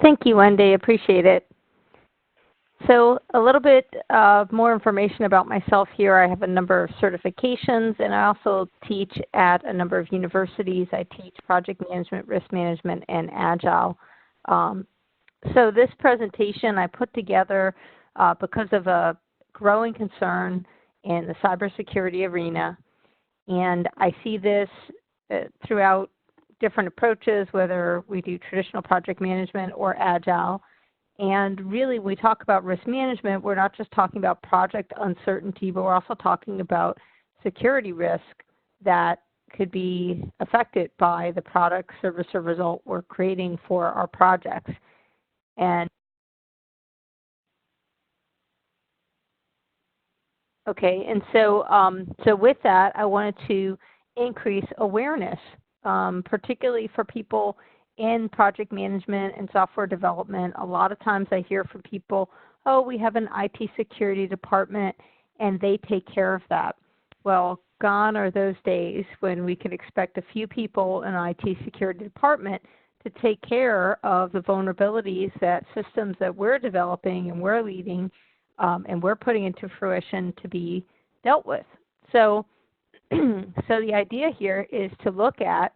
Thank you, Wendy. Appreciate it. So a little bit more information about myself here. I have a number of certifications, and I also teach at a number of universities. I teach project management, risk management, and agile. So this presentation I put together because of a growing concern in the cybersecurity arena. And I see this throughout different approaches, whether we do traditional project management or agile. And really, when we talk about risk management, we're not just talking about project uncertainty, but we're also talking about security risk that could be affected by the product, service, or result we're creating for our projects. And okay, and so with that, I wanted to increase awareness, particularly for people in project management and software development. A lot of times I hear from people, oh, we have an IT security department and they take care of that. Well, gone are those days when we can expect a few people in an IT security department to take care of the vulnerabilities that systems that we're developing and we're leading and we're putting into fruition to be dealt with. So, so the idea here is to look at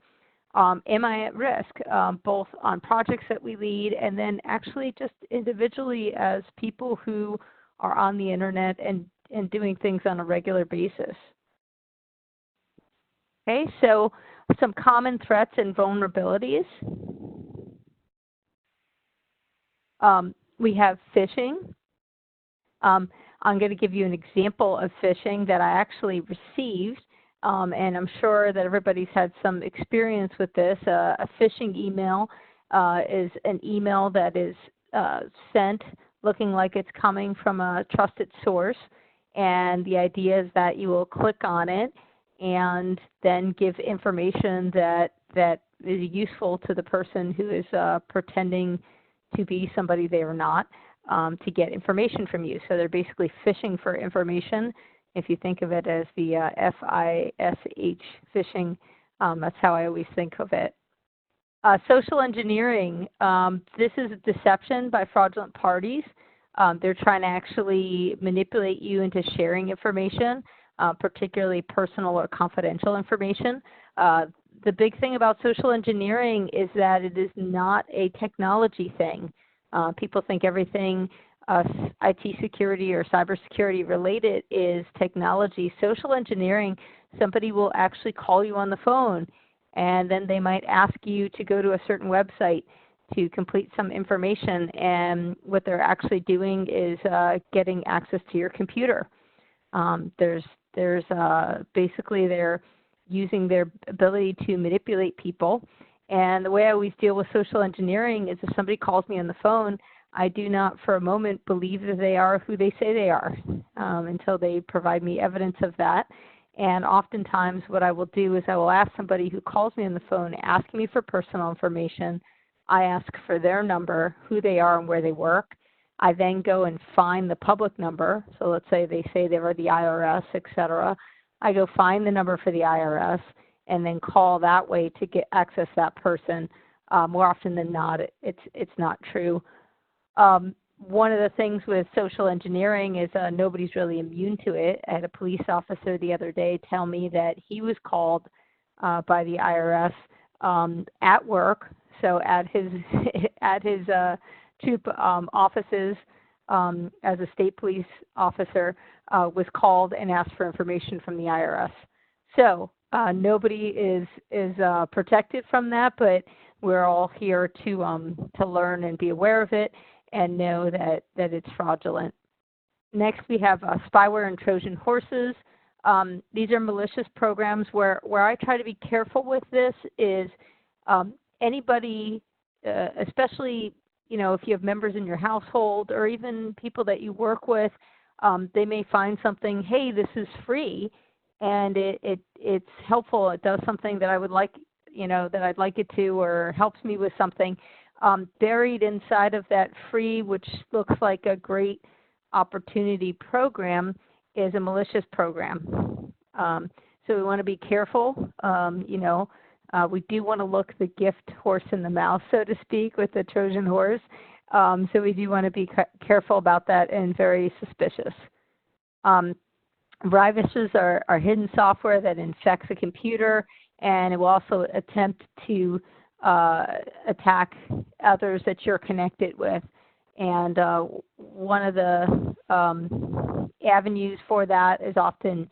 am I at risk, both on projects that we lead and then actually just individually as people who are on the internet and doing things on a regular basis. Okay, so some common threats and vulnerabilities. We have phishing. I'm going to give you an example of phishing that I actually received. And I'm sure that everybody's had some experience with this. A phishing email is an email that is sent looking like it's coming from a trusted source. And the idea is that you will click on it and then give information that is useful to the person who is pretending to be somebody they are not to get information from you. So they're basically phishing for information. If you think of it as the F-I-S-H, phishing, that's how I always think of it. Social engineering, this is deception by fraudulent parties. They're trying to actually manipulate you into sharing information, particularly personal or confidential information. The big thing about social engineering is that it is not a technology thing. People think everything IT security or cybersecurity related is technology. Social engineering, somebody will actually call you on the phone and then they might ask you to go to a certain website to complete some information, and what they're actually doing is getting access to your computer. Basically they're using their ability to manipulate people, and the way I always deal with social engineering is if somebody calls me on the phone, I do not for a moment believe that they are who they say they are until they provide me evidence of that. And oftentimes what I will do is I will ask somebody who calls me on the phone, asking me for personal information. I ask for their number, who they are and where they work. I then go and find the public number. So let's say they were the IRS, etc. I go find the number for the IRS and then call that way to get access that person. More often than not, it's not true. One of the things with social engineering is nobody's really immune to it. I had a police officer the other day tell me that he was called by the IRS at work, so at his troop offices as a state police officer, was called and asked for information from the IRS. So nobody is protected from that, but we're all here to learn and be aware of it and know that it's fraudulent. Next, we have spyware and Trojan horses. These are malicious programs where I try to be careful with this is anybody, especially if you have members in your household or even people that you work with, they may find something, hey, this is free, and it's helpful. It does something that I would like, that I'd like it to, or helps me with something. Buried inside of that free, which looks like a great opportunity program, is a malicious program. So we want to be careful, We do want to look the gift horse in the mouth, so to speak, with the Trojan horse. So we do want to be careful about that and very suspicious. Viruses are hidden software that infects a computer, and it will also attempt to attack others that you're connected with. And one of the avenues for that is often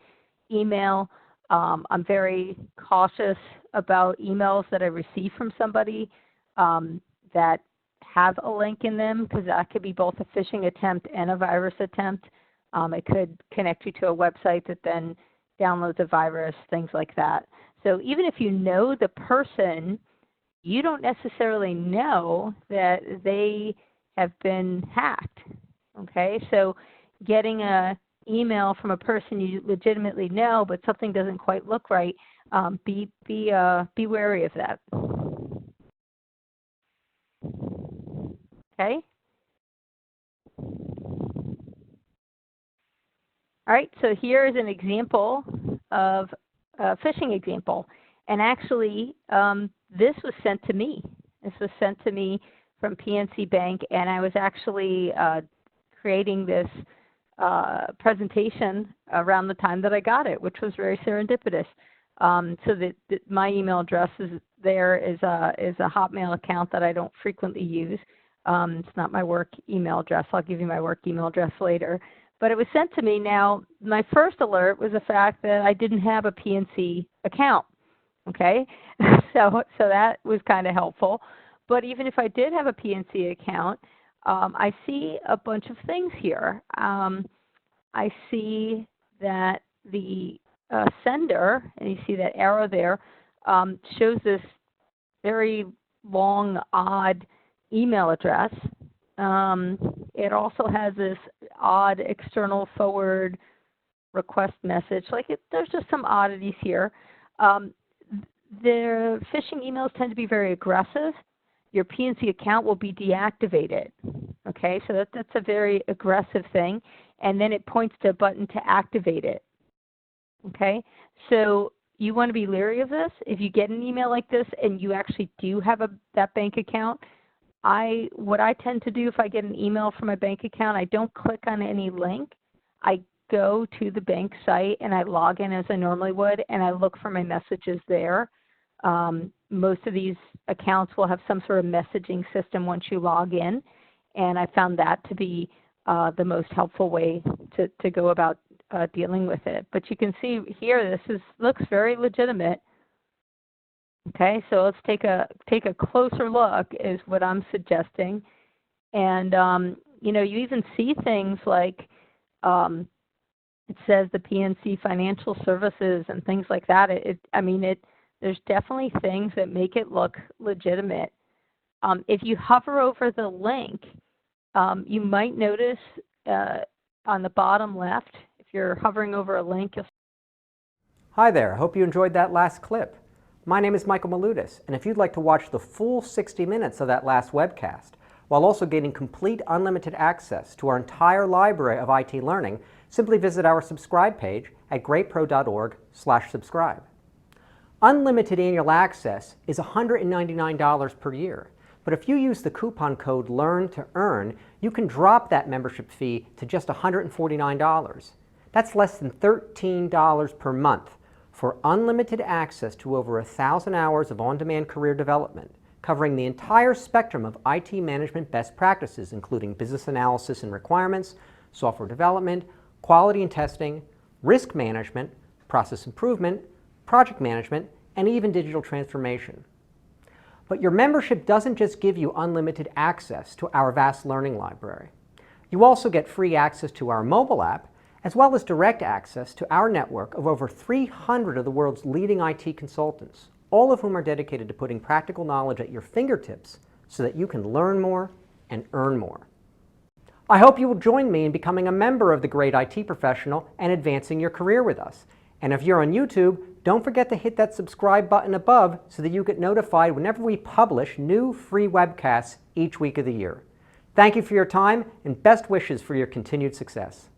email. I'm very cautious about emails that I receive from somebody that have a link in them, because that could be both a phishing attempt and a virus attempt. It could connect you to a website that then downloads a virus, things like that. So even if you know the person, you don't necessarily know that they have been hacked. Okay, so getting an email from a person you legitimately know, but something doesn't quite look right, be wary of that. Okay. All right, so here is an example of a phishing example. And actually, this was sent to me. This was sent to me from PNC Bank, and I was actually creating this presentation around the time that I got it, which was very serendipitous. So my email address is a Hotmail account that I don't frequently use. It's not my work email address. I'll give you my work email address later. But it was sent to me. Now, my first alert was the fact that I didn't have a PNC account. Okay, so that was kind of helpful. But even if I did have a PNC account, I see a bunch of things here. I see that the sender, and you see that arrow there, shows this very long, odd email address. It also has this odd external forward request message. There's just some oddities here. The phishing emails tend to be very aggressive. Your PNC account will be deactivated. Okay, so that's a very aggressive thing. And then it points to a button to activate it. Okay, so you want to be leery of this. If you get an email like this and you actually do have that bank account, what I tend to do if I get an email from a bank account, I don't click on any link. I go to the bank site and I log in as I normally would, and I look for my messages there. Most of these accounts will have some sort of messaging system once you log in, and I found that to be the most helpful way to go about dealing with it. But you can see here, this looks very legitimate. Okay, so let's take a closer look is what I'm suggesting. And you even see things like it says the PNC Financial Services and things like that. There's definitely things that make it look legitimate. If you hover over the link, you might notice on the bottom left, if you're hovering over a link, you'll... Hi there, hope you enjoyed that last clip. My name is Michael Maludis, and if you'd like to watch the full 60 minutes of that last webcast, while also getting complete unlimited access to our entire library of IT learning, simply visit our subscribe page at greatpro.org/subscribe. Unlimited annual access is $199 per year, but if you use the coupon code LEARN2EARN, you can drop that membership fee to just $149. That's less than $13 per month for unlimited access to over 1,000 hours of on-demand career development, covering the entire spectrum of IT management best practices, including business analysis and requirements, software development, quality and testing, risk management, process improvement, project management, and even digital transformation. But your membership doesn't just give you unlimited access to our vast learning library. You also get free access to our mobile app, as well as direct access to our network of over 300 of the world's leading IT consultants, all of whom are dedicated to putting practical knowledge at your fingertips so that you can learn more and earn more. I hope you will join me in becoming a member of the Great IT Professional and advancing your career with us. And if you're on YouTube, don't forget to hit that subscribe button above so that you get notified whenever we publish new free webcasts each week of the year. Thank you for your time and best wishes for your continued success.